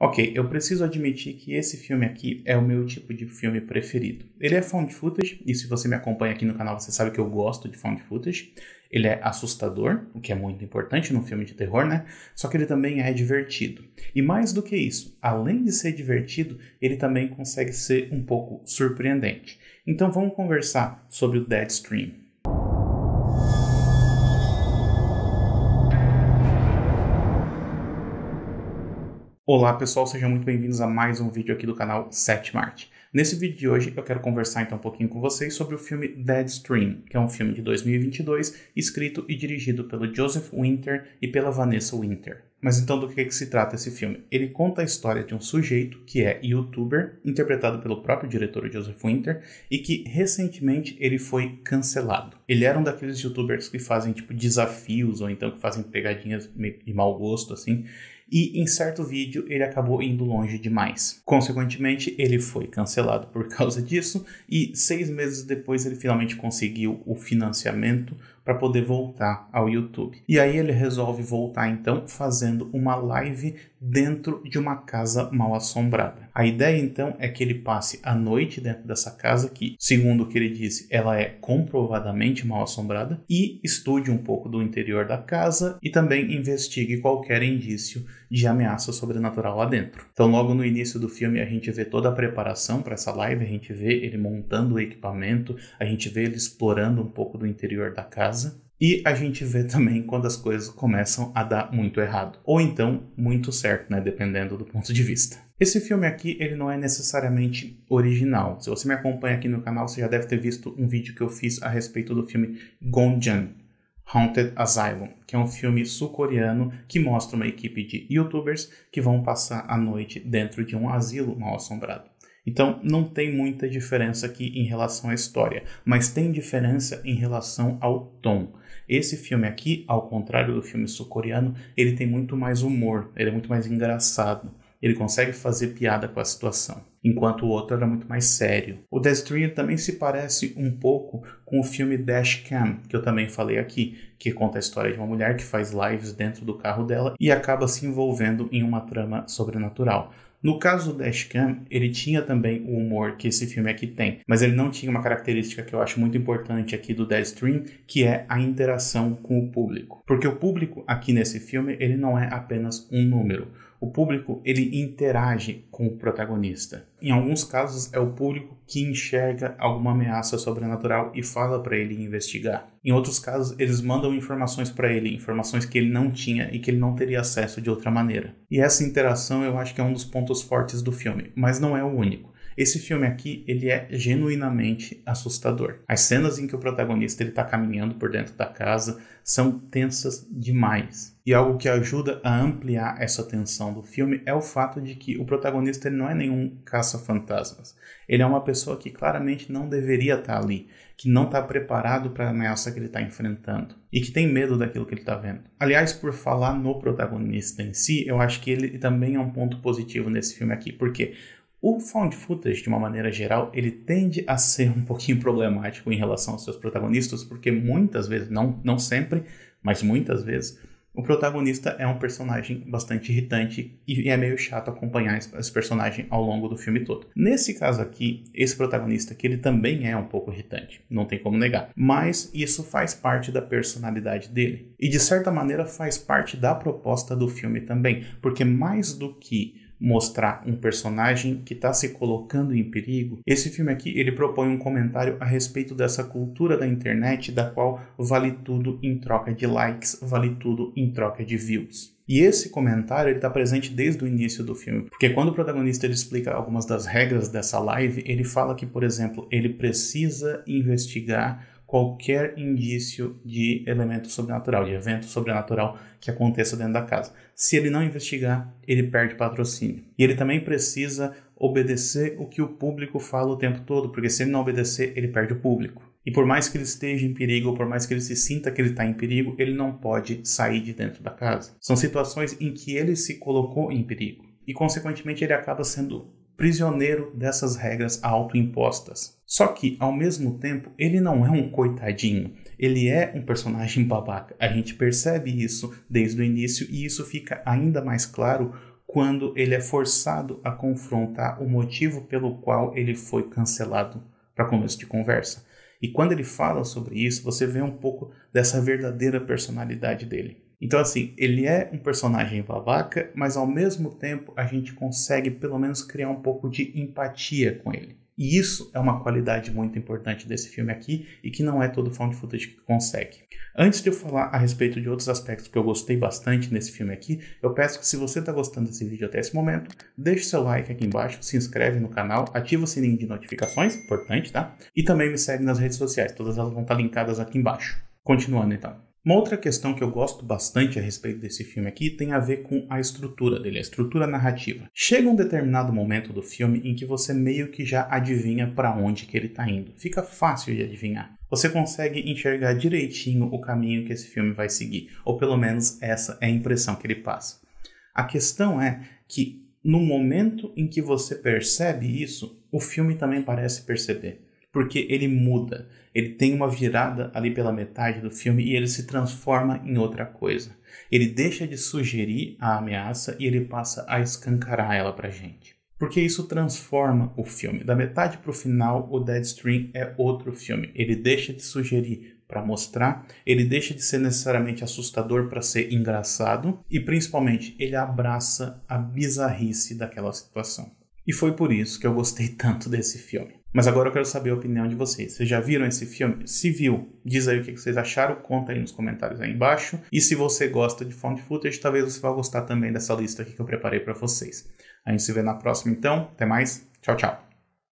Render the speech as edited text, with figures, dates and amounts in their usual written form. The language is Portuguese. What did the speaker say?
Ok, eu preciso admitir que esse filme aqui é o meu tipo de filme preferido. Ele é found footage, e se você me acompanha aqui no canal, você sabe que eu gosto de found footage. Ele é assustador, o que é muito importante num filme de terror, né? Só que ele também é divertido. E mais do que isso, além de ser divertido, ele também consegue ser um pouco surpreendente. Então vamos conversar sobre o Deadstream. Olá pessoal, sejam muito bem-vindos a mais um vídeo aqui do canal 7marte. Nesse vídeo de hoje eu quero conversar então um pouquinho com vocês sobre o filme Deadstream, que é um filme de 2022, escrito e dirigido pelo Joseph Winter e pela Vanessa Winter. Mas então do que se trata esse filme? Ele conta a história de um sujeito que é youtuber, interpretado pelo próprio diretor Joseph Winter, e que recentemente ele foi cancelado. Ele era um daqueles youtubers que fazem tipo desafios ou então que fazem pegadinhas de mau gosto assim, e em certo vídeo ele acabou indo longe demais. Consequentemente, ele foi cancelado por causa disso e 6 meses depois ele finalmente conseguiu o financiamento para poder voltar ao YouTube. E aí ele resolve voltar então fazendo uma live dentro de uma casa mal assombrada. A ideia então é que ele passe a noite dentro dessa casa que, segundo o que ele disse, ela é comprovadamente mal assombrada, e estude um pouco do interior da casa e também investigue qualquer indício de ameaça sobrenatural lá dentro. Então logo no início do filme a gente vê toda a preparação para essa live, a gente vê ele montando o equipamento, a gente vê ele explorando um pouco do interior da casa. E a gente vê também quando as coisas começam a dar muito errado. Ou então, muito certo, né? Dependendo do ponto de vista. Esse filme aqui, ele não é necessariamente original. Se você me acompanha aqui no canal, você já deve ter visto um vídeo que eu fiz a respeito do filme Gonjiam, Haunted Asylum, que é um filme sul-coreano que mostra uma equipe de youtubers que vão passar a noite dentro de um asilo mal assombrado. Então, não tem muita diferença aqui em relação à história, mas tem diferença em relação ao tom. Esse filme aqui, ao contrário do filme sul-coreano, ele tem muito mais humor, ele é muito mais engraçado. Ele consegue fazer piada com a situação, enquanto o outro era muito mais sério. O Deadstream também se parece um pouco com o filme Dashcam, que eu também falei aqui, que conta a história de uma mulher que faz lives dentro do carro dela e acaba se envolvendo em uma trama sobrenatural. No caso do Dashcam, ele tinha também o humor que esse filme aqui tem, mas ele não tinha uma característica que eu acho muito importante aqui do Deadstream, que é a interação com o público. Porque o público aqui nesse filme, ele não é apenas um número. O público, ele interage com o protagonista. Em alguns casos, é o público que enxerga alguma ameaça sobrenatural e fala para ele investigar. Em outros casos, eles mandam informações para ele, informações que ele não tinha e que ele não teria acesso de outra maneira. E essa interação eu acho que é um dos pontos fortes do filme, mas não é o único. Esse filme aqui, ele é genuinamente assustador. As cenas em que o protagonista está caminhando por dentro da casa são tensas demais. E algo que ajuda a ampliar essa tensão do filme é o fato de que o protagonista ele não é nenhum caça-fantasmas. Ele é uma pessoa que claramente não deveria estar ali, que não está preparado para a ameaça que ele está enfrentando e que tem medo daquilo que ele está vendo. Aliás, por falar no protagonista em si, eu acho que ele também é um ponto positivo nesse filme aqui, porque o found footage, de uma maneira geral, ele tende a ser um pouquinho problemático em relação aos seus protagonistas, porque muitas vezes, não sempre, mas muitas vezes, o protagonista é um personagem bastante irritante e é meio chato acompanhar esse personagem ao longo do filme todo. Nesse caso aqui, esse protagonista aqui, ele também é um pouco irritante, não tem como negar. Mas isso faz parte da personalidade dele. E de certa maneira faz parte da proposta do filme também, porque mais do que mostrar um personagem que está se colocando em perigo, esse filme aqui ele propõe um comentário a respeito dessa cultura da internet da qual vale tudo em troca de likes, vale tudo em troca de views. E esse comentário está presente desde o início do filme, porque quando o protagonista ele explica algumas das regras dessa live, ele fala que, por exemplo, ele precisa investigar qualquer indício de elemento sobrenatural, de evento sobrenatural que aconteça dentro da casa. Se ele não investigar, ele perde patrocínio. E ele também precisa obedecer o que o público fala o tempo todo, porque se ele não obedecer, ele perde o público. E por mais que ele esteja em perigo, ou por mais que ele se sinta que ele está em perigo, ele não pode sair de dentro da casa. São situações em que ele se colocou em perigo. E, consequentemente, ele acaba sendo prisioneiro dessas regras autoimpostas. Só que, ao mesmo tempo, ele não é um coitadinho. Ele é um personagem babaca. A gente percebe isso desde o início e isso fica ainda mais claro quando ele é forçado a confrontar o motivo pelo qual ele foi cancelado para começo de conversa. E quando ele fala sobre isso, você vê um pouco dessa verdadeira personalidade dele. Então, assim, ele é um personagem babaca, mas ao mesmo tempo a gente consegue pelo menos criar um pouco de empatia com ele. E isso é uma qualidade muito importante desse filme aqui e que não é todo found footage que consegue. Antes de eu falar a respeito de outros aspectos que eu gostei bastante nesse filme aqui, eu peço que se você está gostando desse vídeo até esse momento, deixe seu like aqui embaixo, se inscreve no canal, ativa o sininho de notificações, importante, tá? E também me segue nas redes sociais, todas elas vão estar linkadas aqui embaixo. Continuando então. Uma outra questão que eu gosto bastante a respeito desse filme aqui tem a ver com a estrutura dele, a estrutura narrativa. Chega um determinado momento do filme em que você meio que já adivinha para onde que ele está indo. Fica fácil de adivinhar. Você consegue enxergar direitinho o caminho que esse filme vai seguir, ou pelo menos essa é a impressão que ele passa. A questão é que no momento em que você percebe isso, o filme também parece perceber. Porque ele muda, ele tem uma virada ali pela metade do filme e ele se transforma em outra coisa. Ele deixa de sugerir a ameaça e ele passa a escancarar ela pra gente. Porque isso transforma o filme. Da metade pro final, o Deadstream é outro filme. Ele deixa de sugerir para mostrar, ele deixa de ser necessariamente assustador para ser engraçado e principalmente ele abraça a bizarrice daquela situação. E foi por isso que eu gostei tanto desse filme. Mas agora eu quero saber a opinião de vocês. Vocês já viram esse filme? Se viu, diz aí o que vocês acharam, conta aí nos comentários aí embaixo. E se você gosta de found footage, talvez você vá gostar também dessa lista aqui que eu preparei para vocês. A gente se vê na próxima então. Até mais. Tchau, tchau.